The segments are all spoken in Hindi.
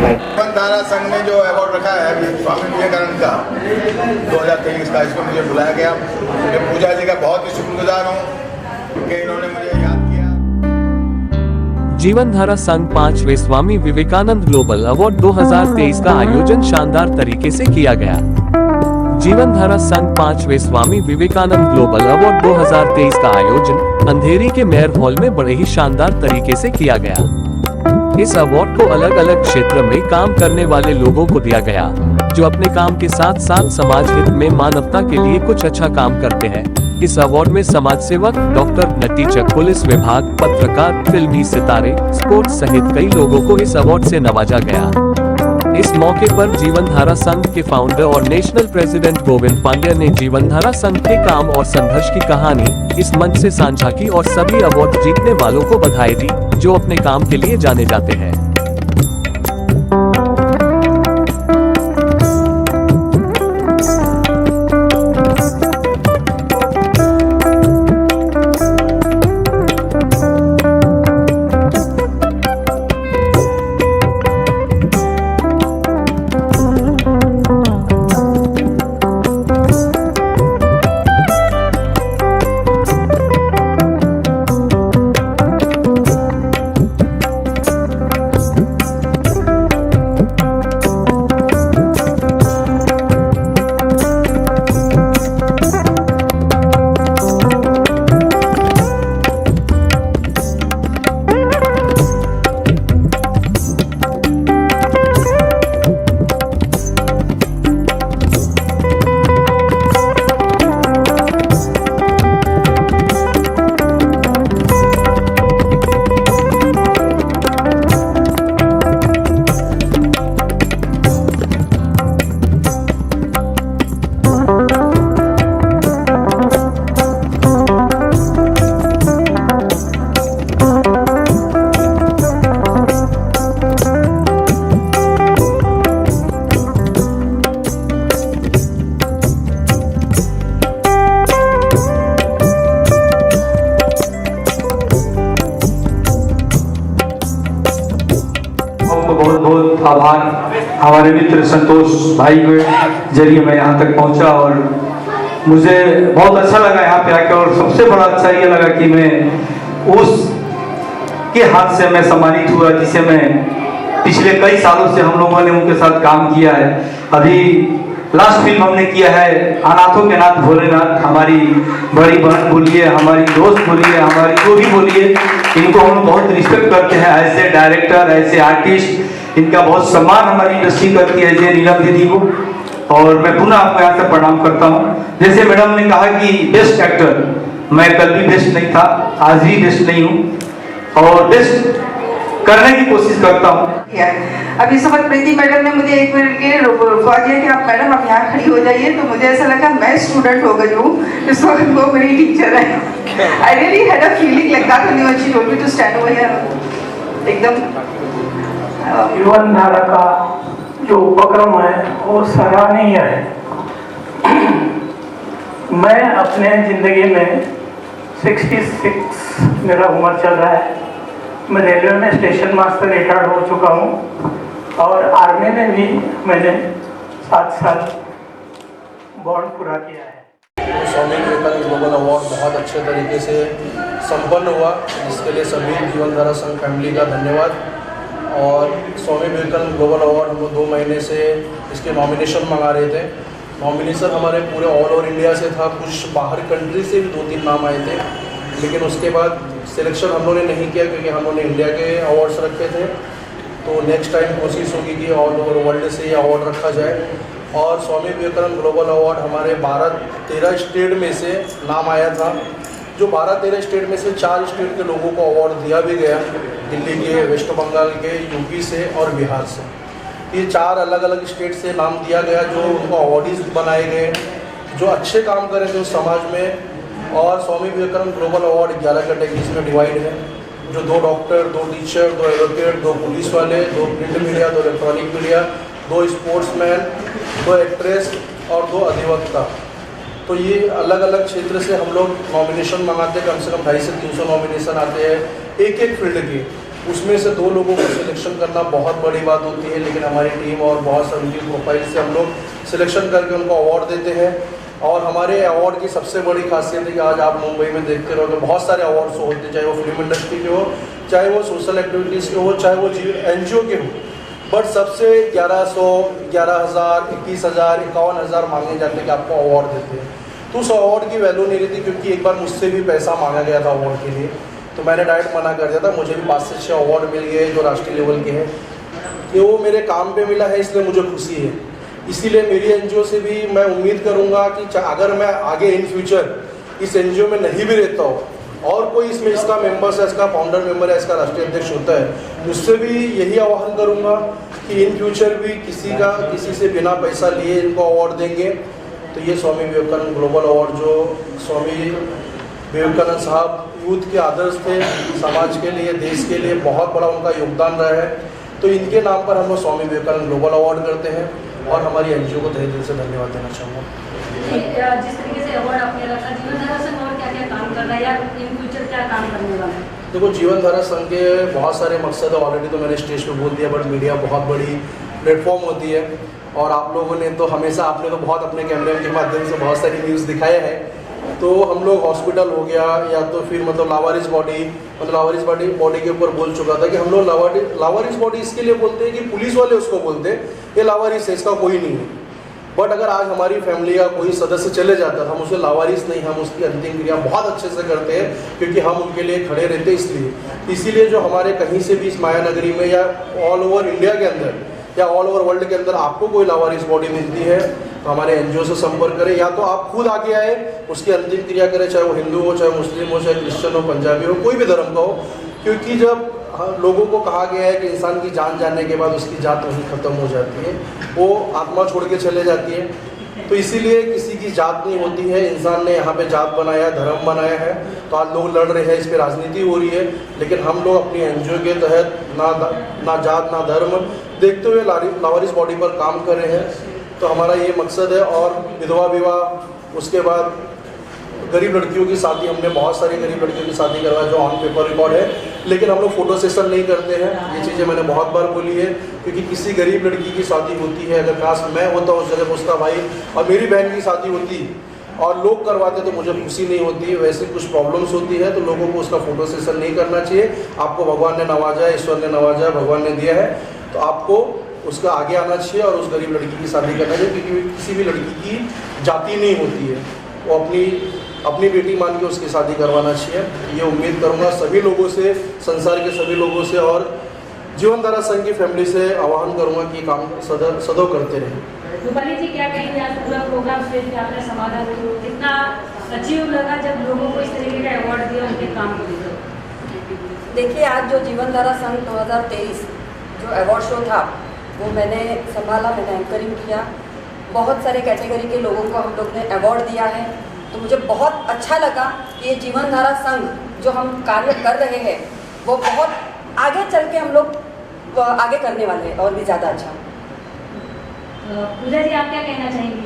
जीवन धारा संघ ने जो अवार्ड रखा है अभी स्वामी विवेकानंद का 2023 का, इसको मुझे बुलाया गया। मैं पूजा जी का बहुत ही शुक्रगुजार हूँ कि इन्होंने मुझे याद किया। जीवन धारा संघ 5वें स्वामी विवेकानंद ग्लोबल अवार्ड 2023 का आयोजन शानदार तरीके से किया गया। जीवन धारा संघ 5वें स्वामी विवेकानंद ग्लोबल अवार्ड 2023 का आयोजन अंधेरी के मेयर हॉल में बड़े ही शानदार तरीके से किया गया। इस अवार्ड को अलग अलग क्षेत्र में काम करने वाले लोगों को दिया गया, जो अपने काम के साथ साथ समाज हित में मानवता के लिए कुछ अच्छा काम करते हैं। इस अवार्ड में समाज सेवक, डॉक्टर, नतीजक, पुलिस विभाग, पत्रकार, फिल्मी सितारे, स्पोर्ट्स सहित कई लोगों को इस अवार्ड से नवाजा गया। इस मौके पर जीवन धारा संघ के फाउंडर और नेशनल प्रेसिडेंट गोविंद पांड्या ने जीवन धारा संघ के काम और संघर्ष की कहानी इस मंच से साझा की और सभी अवार्ड जीतने वालों को बधाई दी, जो अपने काम के लिए जाने जाते हैं। बहुत बहुत आभार। हमारे मित्र संतोष भाई के जरिए मैं यहाँ तक पहुँचा और मुझे बहुत अच्छा लगा यहाँ पे आकर। और सबसे बड़ा अच्छा ये लगा कि मैं उस के हाथ से मैं सम्मानित हुआ जिसे मैं पिछले कई सालों से हम लोगों ने उनके साथ काम किया है। अभी लास्ट फिल्म हमने किया है अनाथों के नाथ भोलेनाथ। हमारी बड़ी बहन बोलिए, हमारी दोस्त बोलिए, हमारी जो भी बोलिए, इनको हम बहुत रिस्पेक्ट करते हैं as a director, as a artist. इनका बहुत सम्मान हमारी इंडस्ट्री करती है, जय नीलम दीदी को। और मैं पुनः आपको यहाँ से प्रणाम करता हूँ। जैसे मैडम ने कहा कि बेस्ट एक्टर, मैं कल भी बेस्ट नहीं था, आज भी बेस्ट नहीं हूँ और बेस्ट करने की कोशिश करता हूँ। अभी इस वक्त प्रीति मैडम ने मुझे एक मिनट के रुकवा दिया कि आप मैडम आप यहाँ खड़ी हो जाइए, तो मुझे ऐसा लगा मैं स्टूडेंट हो गई हूँ, इस वक्त वो मेरी टीचर है। I really had a feeling like that when she told me to stand over here. एकदम जीवन धारा का जो उपक्रम है वो सराहनीय है। मैं अपने जिंदगी में 66 मेरा उम्र चल रहा है। मैं रेलवे में स्टेशन मास्टर रिटायर्ड हो चुका हूँ और आर्मी में भी मैंने 7 साल बॉन्ड पूरा किया है। स्वामी विवेकानंद ग्लोबल अवार्ड बहुत अच्छे तरीके से संपन्न हुआ, जिसके लिए सभी जीवन धारा संघ फैमिली का धन्यवाद। और स्वामी विवेकानंद ग्लोबल अवार्ड हम लोग 2 महीने से इसके नॉमिनेशन मंगा रहे थे। नॉमिनेशन हमारे पूरे ऑल ओवर इंडिया से था, कुछ बाहर कंट्री से भी 2-3 नाम आए थे, लेकिन उसके बाद सिलेक्शन हम लोगों ने नहीं किया क्योंकि हम लोगों ने इंडिया के अवार्ड्स रखे थे। तो नेक्स्ट टाइम कोशिश होगी कि ऑल ओवर वर्ल्ड से ये अवार्ड रखा जाए। और स्वामी विवेकानंद ग्लोबल अवार्ड हमारे 12-13 स्टेट में से नाम आया था, जो 12-13 स्टेट में से 4 स्टेट के लोगों को अवार्ड दिया भी गया, दिल्ली के, वेस्ट बंगाल के, यूपी से और बिहार से। ये 4 अलग अलग स्टेट से नाम दिया गया, जो उनको अवार्डीज बनाए गए, जो अच्छे काम कर रहे थे उस समाज में। और Swami Vivekananda global award 11 categories में डिवाइड है, जो 2 डॉक्टर, 2 टीचर, 2 एडवोकेट, 2 पुलिस वाले, 2 print media, 2 electronic media, 2 sportsman, 2 actress और 2 अधिवक्ता। तो ये अलग अलग क्षेत्र से हम लोग नॉमिनेशन मंगाते हैं, कम से कम 250 से 300 नॉमिनेशन आते हैं एक एक फील्ड के। उसमें से 2 लोगों को सिलेक्शन करना बहुत बड़ी बात होती है, लेकिन हमारी टीम और बहुत सारी उनकी प्रोफाइल से हम लोग सिलेक्शन करके उनको अवार्ड देते हैं। और हमारे अवार्ड की सबसे बड़ी खासियत है कि आज आप मुंबई में देखते रहो तो बहुत सारे अवार्ड्स होते हैं, चाहे वो फिल्म इंडस्ट्री के हो, चाहे वो सोशल एक्टिविटीज़ के हो, चाहे वो NGO के हो, बट सबसे 1100, 11,000, 21,000, 51,000 मांगे जाते हैं कि आपको अवार्ड देते हैं। तो उस अवार्ड की वैल्यू नहीं रहती, क्योंकि एक बार मुझसे भी पैसा मांगा गया था अवार्ड के लिए, तो मैंने डायरेक्ट मना कर दिया था। मुझे भी 5 से 6 अवार्ड मिल गए जो राष्ट्रीय लेवल के हैं, कि वो मेरे काम पे मिला है, इसलिए मुझे खुशी है। इसीलिए मेरी NGO से भी मैं उम्मीद करूँगा कि अगर मैं आगे इन फ्यूचर इस NGO में नहीं भी रहता हूँ और कोई इसमें इसका मेंबर्स है, इसका फाउंडर मेंबर है, इसका राष्ट्रीय अध्यक्ष होता है, उससे भी यही आह्वान करूँगा कि इन फ्यूचर भी किसी से बिना पैसा लिए इनको अवार्ड देंगे। तो ये स्वामी विवेकानंद ग्लोबल अवार्ड जो स्वामी विवेकानंद साहब यूथ के आदर्श थे, समाज के लिए, देश के लिए बहुत बड़ा उनका योगदान रहा है, तो इनके नाम पर हम लोग स्वामी विवेकानंद ग्लोबल अवार्ड करते हैं और हमारी NGO को तहे दिल से धन्यवाद देना चाहूँगा। जिस तरीके से अवार्ड आपने रखा, जीवन धारा संघ और क्या क्या काम कर रहा है या इन फ्यूचर क्या काम करने वाला है? देखो, जीवन धारा संघ के बहुत सारे मकसद है, ऑलरेडी तो मैंने स्टेज पे बोल दिया, बट मीडिया बहुत बड़ी प्लेटफॉर्म होती है और आप लोगों ने तो हमेशा, आपने तो बहुत अपने कैमरे के माध्यम से बहुत सारी न्यूज़ दिखाया है। तो हम लोग हॉस्पिटल हो गया या तो फिर मतलब लावारिस बॉडी के ऊपर बोल चुका था कि हम लोग लावारिस बॉडी इसके लिए बोलते हैं कि पुलिस वाले उसको बोलते हैं ये लावारिस है, इसका कोई नहीं है। बट अगर आज हमारी फैमिली का कोई सदस्य चले जाता है, हम उसे लावारिस नहीं, हम उसकी अंतिम क्रिया बहुत अच्छे से करते हैं, क्योंकि हम उनके लिए खड़े रहते हैं। इसीलिए जो हमारे कहीं से भी इस माया नगरी में या ऑल ओवर इंडिया के अंदर या ऑल ओवर वर्ल्ड के अंदर आपको कोई लावारिस बॉडी मिलती है तो हमारे NGO से संपर्क करें, या तो आप खुद आके आए उसकी अंतिम क्रिया करें, चाहे वो हिंदू हो, चाहे मुस्लिम हो, चाहे क्रिश्चियन हो, पंजाबी हो, कोई भी धर्म का हो। क्योंकि जब लोगों को कहा गया है कि इंसान की जान जाने के बाद उसकी जात वहीं खत्म हो जाती है, वो आत्मा छोड़ के चले जाती है, तो इसीलिए किसी की जात नहीं होती है। इंसान ने यहाँ पे जात बनाया है, धर्म बनाया है, तो आज लोग लड़ रहे हैं, इस पर राजनीति हो रही है, लेकिन हम लोग अपनी NGO के तहत ना जात ना धर्म देखते हुए लावारिस बॉडी पर काम कर रहे हैं। तो हमारा ये मकसद है। और विधवा विवाह, उसके बाद गरीब लड़कियों की शादी, हमने बहुत सारी गरीब लड़कियों की शादी करवाई जो ऑन पेपर रिकॉर्ड है, लेकिन हम लोग फोटो सेशन नहीं करते हैं। ये चीज़ें मैंने बहुत बार बोली है, क्योंकि किसी गरीब लड़की की शादी होती है, अगर काश मैं होता उस जगह उसका भाई और मेरी बहन की शादी होती और लोग करवाते तो मुझे खुशी नहीं होती। वैसे कुछ प्रॉब्लम्स होती है तो लोगों को उसका फोटो सेशन नहीं करना चाहिए। आपको भगवान ने नवाजा है, ईश्वर ने नवाजा है, भगवान ने दिया है, तो आपको उसका आगे आना चाहिए और उस गरीब लड़की की शादी करना चाहिए, क्योंकि किसी भी लड़की की जाति नहीं होती है, वो अपनी बेटी मान के उसकी शादी करवाना चाहिए। ये उम्मीद करूँगा सभी लोगों से, संसार के सभी लोगों से और जीवन धारा संघ की फैमिली से आह्वान करूँगा कि काम सदैव करते रहें। रूपाली जी, क्या कहेंगे आज पूरा प्रोग्राम स्टेज पे आपने समाधान कितना अचीव लगा जब लोगों को इस तरीके का अवार्ड दिया उनके काम के लिए? देखिए, आज जो जीवन धारा संघ 2023 जो अवार्ड शो था वो मैंने संभाला, मैंने एंकरिंग किया। बहुत सारे कैटेगरी के लोगों को हम लोग ने अवार्ड दिया है, तो मुझे बहुत अच्छा लगा कि ये जीवन धारा संघ जो हम कार्य कर रहे हैं वो बहुत आगे चल के हम लोग आगे करने वाले हैं और भी ज़्यादा अच्छा। पूजा जी, आप क्या कहना चाहेंगी?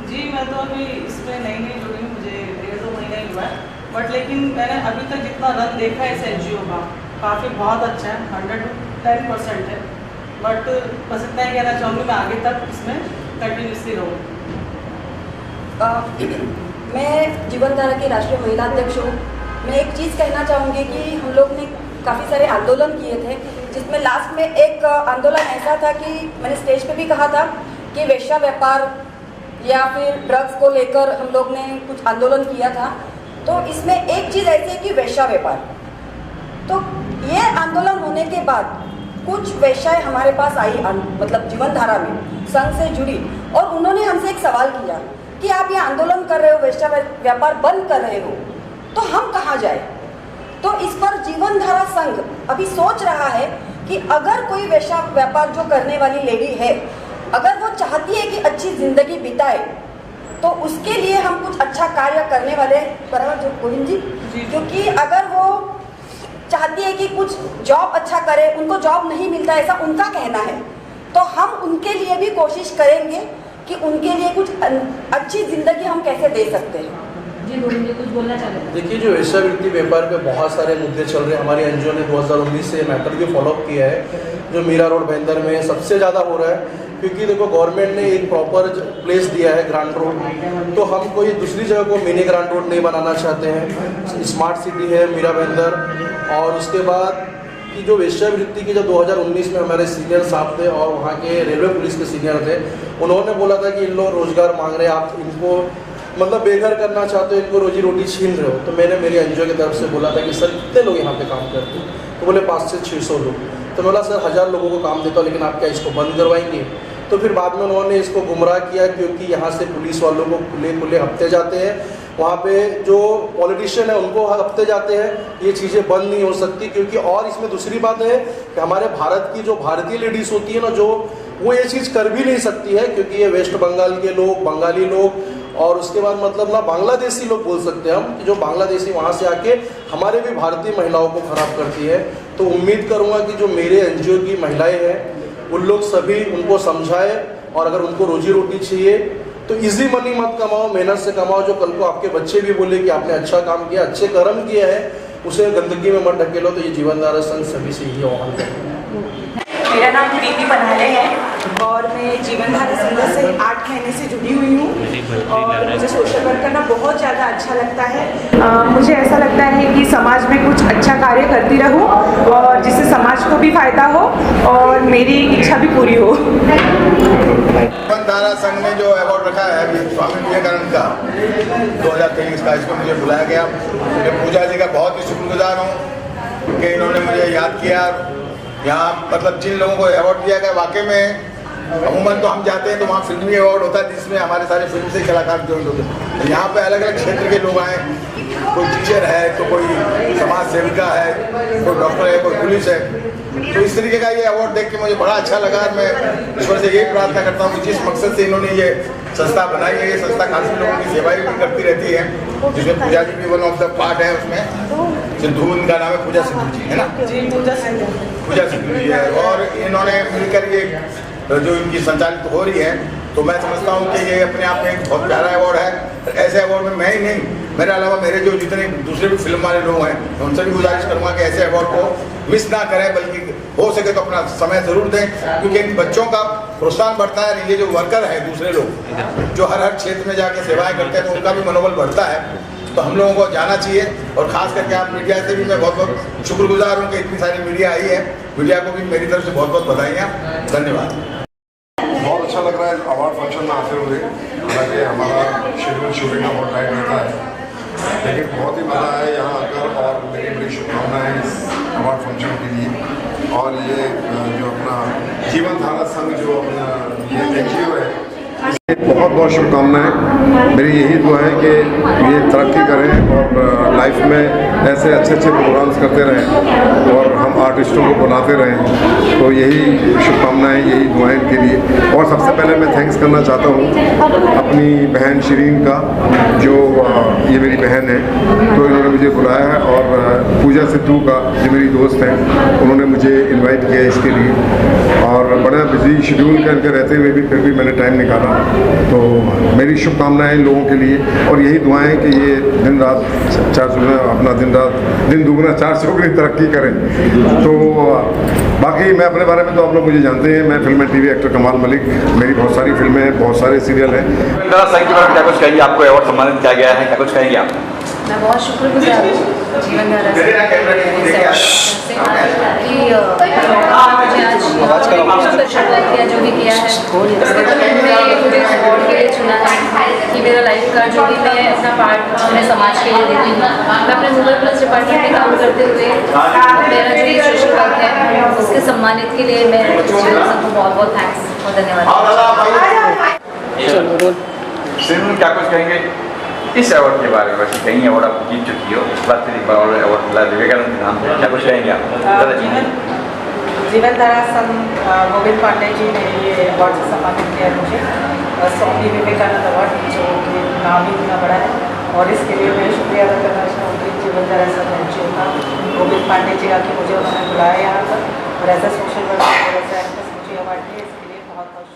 जी, मैं तो अभी इसमें नई जुड़ी हूँ, मुझे 1.5-2 महीना ही हुआ है, बट लेकिन मैंने अभी तक जितना रन देखा है इस NGO का काफ़ी बहुत अच्छा है, 110% है। बट बस इतना ही कहना चाहूँगी, मैं आगे तक इसमें कंटिन्यूसली रहूँ। मैं जीवन धारा की राष्ट्रीय महिला अध्यक्ष हूँ। मैं एक चीज़ कहना चाहूँगी कि हम लोग ने काफ़ी सारे आंदोलन किए थे, जिसमें लास्ट में एक आंदोलन ऐसा था कि मैंने स्टेज पे भी कहा था कि वेश्या व्यापार या फिर ड्रग्स को लेकर हम लोग ने कुछ आंदोलन किया था। तो इसमें एक चीज़ ऐसी है कि वेश्या व्यापार, तो ये आंदोलन होने के बाद कुछ वेश्याएं हमारे पास आई, मतलब जीवन धारा में संघ से जुड़ी, और उन्होंने हमसे एक सवाल किया कि आप ये आंदोलन कर रहे हो, वेश्या व्यापार बंद कर रहे हो, तो हम कहाँ जाए। तो इस पर जीवन धारा संघ अभी सोच रहा है कि अगर कोई वेश्या व्यापार जो करने वाली लेडी है, अगर वो चाहती है कि अच्छी जिंदगी बिताए, तो उसके लिए हम कुछ अच्छा कार्य करने वाले, बराबर जो गोविंद जी, क्योंकि अगर वो चाहती है कि कुछ जॉब अच्छा करे, उनको जॉब नहीं मिलता ऐसा उनका कहना है, तो हम उनके लिए भी कोशिश करेंगे कि उनके लिए कुछ अच्छी ज़िंदगी हम कैसे दे सकते हैं। जी बोलेंगे, कुछ बोलना चाहते हैं? देखिए, जो वेश्यावृत्ति व्यापार पे बहुत सारे मुद्दे चल रहे हैं। हमारी एनजीओ ने 2019 से मैटर भी फॉलोअप किया है, जो मीरा रोड बैंदर में सबसे ज़्यादा हो रहा है। क्योंकि देखो, गवर्नमेंट ने एक प्रॉपर प्लेस दिया है ग्रांट रोड, तो हम कोई दूसरी जगह को मिनी ग्रांट रोड नहीं बनाना चाहते हैं। स्मार्ट सिटी है मीरा बैंदर। और उसके बाद कि जो वेश्यावृत्ति की, जब 2019 में हमारे सीनियर साहब थे और वहाँ के रेलवे पुलिस के सीनियर थे, उन्होंने बोला था कि इन लोग रोजगार मांग रहे हैं, आप इनको मतलब बेघर करना चाहते हो, इनको रोजी रोटी छीन रहे हो। तो मैंने मेरी एनजीओ की तरफ से बोला था कि सर कितने लोग यहाँ पे काम करते हैं? तो बोले 500 से 600 लोग। तो बोला सर 1000 लोगों को काम देता हूँ, लेकिन आप क्या इसको बंद करवाएंगे? तो फिर बाद में उन्होंने इसको गुमराह किया, क्योंकि यहाँ से पुलिस वालों को खुले हफ्ते जाते हैं, वहाँ पे जो पॉलिटिशियन है उनको हफ्ते जाते हैं। ये चीज़ें बंद नहीं हो सकती, क्योंकि और इसमें दूसरी बात है कि हमारे भारत की जो भारतीय लेडीज़ होती है ना, जो वो ये चीज़ कर भी नहीं सकती है, क्योंकि ये वेस्ट बंगाल के लोग, बंगाली लोग और उसके बाद मतलब ना बांग्लादेशी लोग बोल सकते हैं हम, कि जो बांग्लादेशी वहाँ से आके हमारे भी भारतीय महिलाओं को ख़राब करती है। तो उम्मीद करूँगा कि जो मेरे एनजीओ की महिलाएं हैं उन लोग सभी उनको समझाए, और अगर उनको रोजी रोटी चाहिए तो इजी मनी मत कमाओ, मेहनत से कमाओ। जो कल को आपके बच्चे भी बोले कि आपने अच्छा काम किया, अच्छे कर्म किए हैं, उसे गंदगी में मत ढकेलो। तो ये जीवनधारा संघ सभी से यही आह्वान करते हैं। मेरा नाम प्रीति पनाले है और मैं जीवनधारा संघ से 8 महीने से जुड़ी हुई हूँ और मुझे सोशल वर्क करना बहुत ज़्यादा अच्छा लगता है। मुझे ऐसा लगता है कि समाज में कुछ अच्छा कार्य करती रहूँ और जिससे समाज को भी फायदा हो और मेरी इच्छा भी पूरी हो। जीवनधारा संघ ने जो अवार्ड रखा है अभी स्वामी विवेकानंद का 2023 का, इसको मुझे बुलाया गया। मैं पूजा जी का बहुत ही शुक्रगुजार हूँ कि इन्होंने मुझे याद किया। यहाँ मतलब जिन लोगों को अवार्ड दिया गया, वाकई में अमूमन तो हम जाते हैं तो वहाँ फिल्मी अवार्ड होता है जिसमें हमारे सारे फिल्म से कलाकार ज्वाइन होते हैं। यहाँ पे अलग अलग क्षेत्र के लोग आए, कोई टीचर है तो कोई समाज सेविका है, कोई डॉक्टर है, कोई पुलिस है। तो इस तरीके का ये अवार्ड देख के मुझे बड़ा अच्छा लगा। मैं ईश्वर से यही प्रार्थना करता हूँ कि जिस मकसद से इन्होंने ये संस्था बनाई है, ये संस्था काफ़ी लोगों की सेवाएं भी करती रहती है, जिसमें पूजा जी भी वन ऑफ द पार्ट है। उसमें सिद्धू, उनका नाम है पूजा सिद्धू जी, है ना? जी, पूजा सिद्धू जी है। और इन्होंने मिलकर ये जो इनकी संचालित हो रही है, तो मैं समझता हूँ कि ये अपने आप में एक बहुत प्यारा अवार्ड है। ऐसे अवार्ड में मैं ही नहीं, मेरे अलावा मेरे जो जितने दूसरे भी फिल्म वाले लोग हैं, उनसे भी गुजारिश करूँगा कि ऐसे अवार्ड को मिस ना करें, बल्कि हो सके तो अपना समय ज़रूर दें, क्योंकि इन बच्चों का प्रोत्साहन बढ़ता है। ये जो वर्कर है, दूसरे लोग जो हर क्षेत्र में जाके सेवाएं करते हैं, तो उनका भी मनोबल बढ़ता है। तो हम लोगों को जाना चाहिए। और ख़ास करके आप मीडिया से भी मैं बहुत बहुत शुक्रगुजार हूँ कि इतनी सारी मीडिया आई है। मीडिया को भी मेरी तरफ से बहुत बहुत बधाइयाँ, धन्यवाद। बहुत अच्छा लग रहा है अवार्ड फंक्शन में आते हुए। हालांकि हमारा शेड्यूल शूटिंग का बहुत टाइम रहता है, लेकिन बहुत ही मज़ा आया यहाँ आकर और मेरी बड़ी शुभकामनाएं इस अवार्ड फंक्शन के लिए। और ये जो अपना जीवनधारा संघ जो अपना ये एनजीओ है, इसके बहुत बहुत शुभकामनाएं। मेरी यही दुआ है कि ये तरक्की करें और लाइफ में ऐसे अच्छे अच्छे प्रोग्राम्स करते रहें और हम आर्टिस्टों को बुलाते रहें। तो यही शुभकामनाएं, यही दुआएं इनके लिए। और सबसे पहले मैं थैंक्स करना चाहता हूँ अपनी बहन शिरीन का, जो ये मेरी बहन है, तो इन्होंने मुझे बुलाया है। और पूजा सिद्धू का, जो मेरी दोस्त हैं, उन्होंने मुझे इन्वाइट किया इसके लिए। और बड़ा बिजी शेड्यूल करके रहते हुए भी फिर भी मैंने टाइम निकाला। तो मेरी शुभकामनाएं इन लोगों के लिए और यही दुआएं कि ये दिन रात दिन दुगना चार चौगुनी तरक्की करें। तो बाकी मैं अपने बारे में तो आप लोग मुझे जानते हैं, मैं फिल्म एंड टीवी एक्टर कमाल मलिक, मेरी बहुत सारी फिल्में हैं, बहुत सारे सीरियल हैं। संघ के बारे में क्या कुछ कहेंगे? आपको अवार्ड सम्मानित किया गया है, क्या कुछ कहेंगे आप? मैं बहुत शुक्रगुजार हूँ जीवनधारा से किया जो भी किया है। मुझे अवार्ड के लिए चुना है कि मेरा लाइफ का जो भी मैं अपना पार्ट अपने समाज के लिए देती हूँ। मैं अपने रूरल प्लस डिपार्टमेंट में काम करते हुए मेरा जो ये सोशल वर्क है, उसके सम्मानित के लिए मैं सबको बहुत बहुत थैंक्स और धन्यवाद। क्या कुछ कहेंगे इस अवार्ड के बारे में? वैसे कहीं अवार्ड आप जीत चुकी हो, इस बार फिर एक बार अवार्ड मिला विवेकानंद के नाम से, क्या कुछ कहेंगे आप? जीवनधारा संघ गोविंद पांडे जी ने ये अवार्ड से सम्मानित किया मुझे, स्वामी विवेकानंद अवार्ड, जो कि नाम ही इतना बड़ा है। और इसके लिए मैं शुक्रिया अदा करना चाहूँगी जीवनधारा संघ एनजीओ का, गोविंद पांडे जी आके मुझे उन्होंने बुलाया यहाँ पर और as a social worker, as a actress मुझे अवार्ड दिया। इसके लिए बहुत बहुत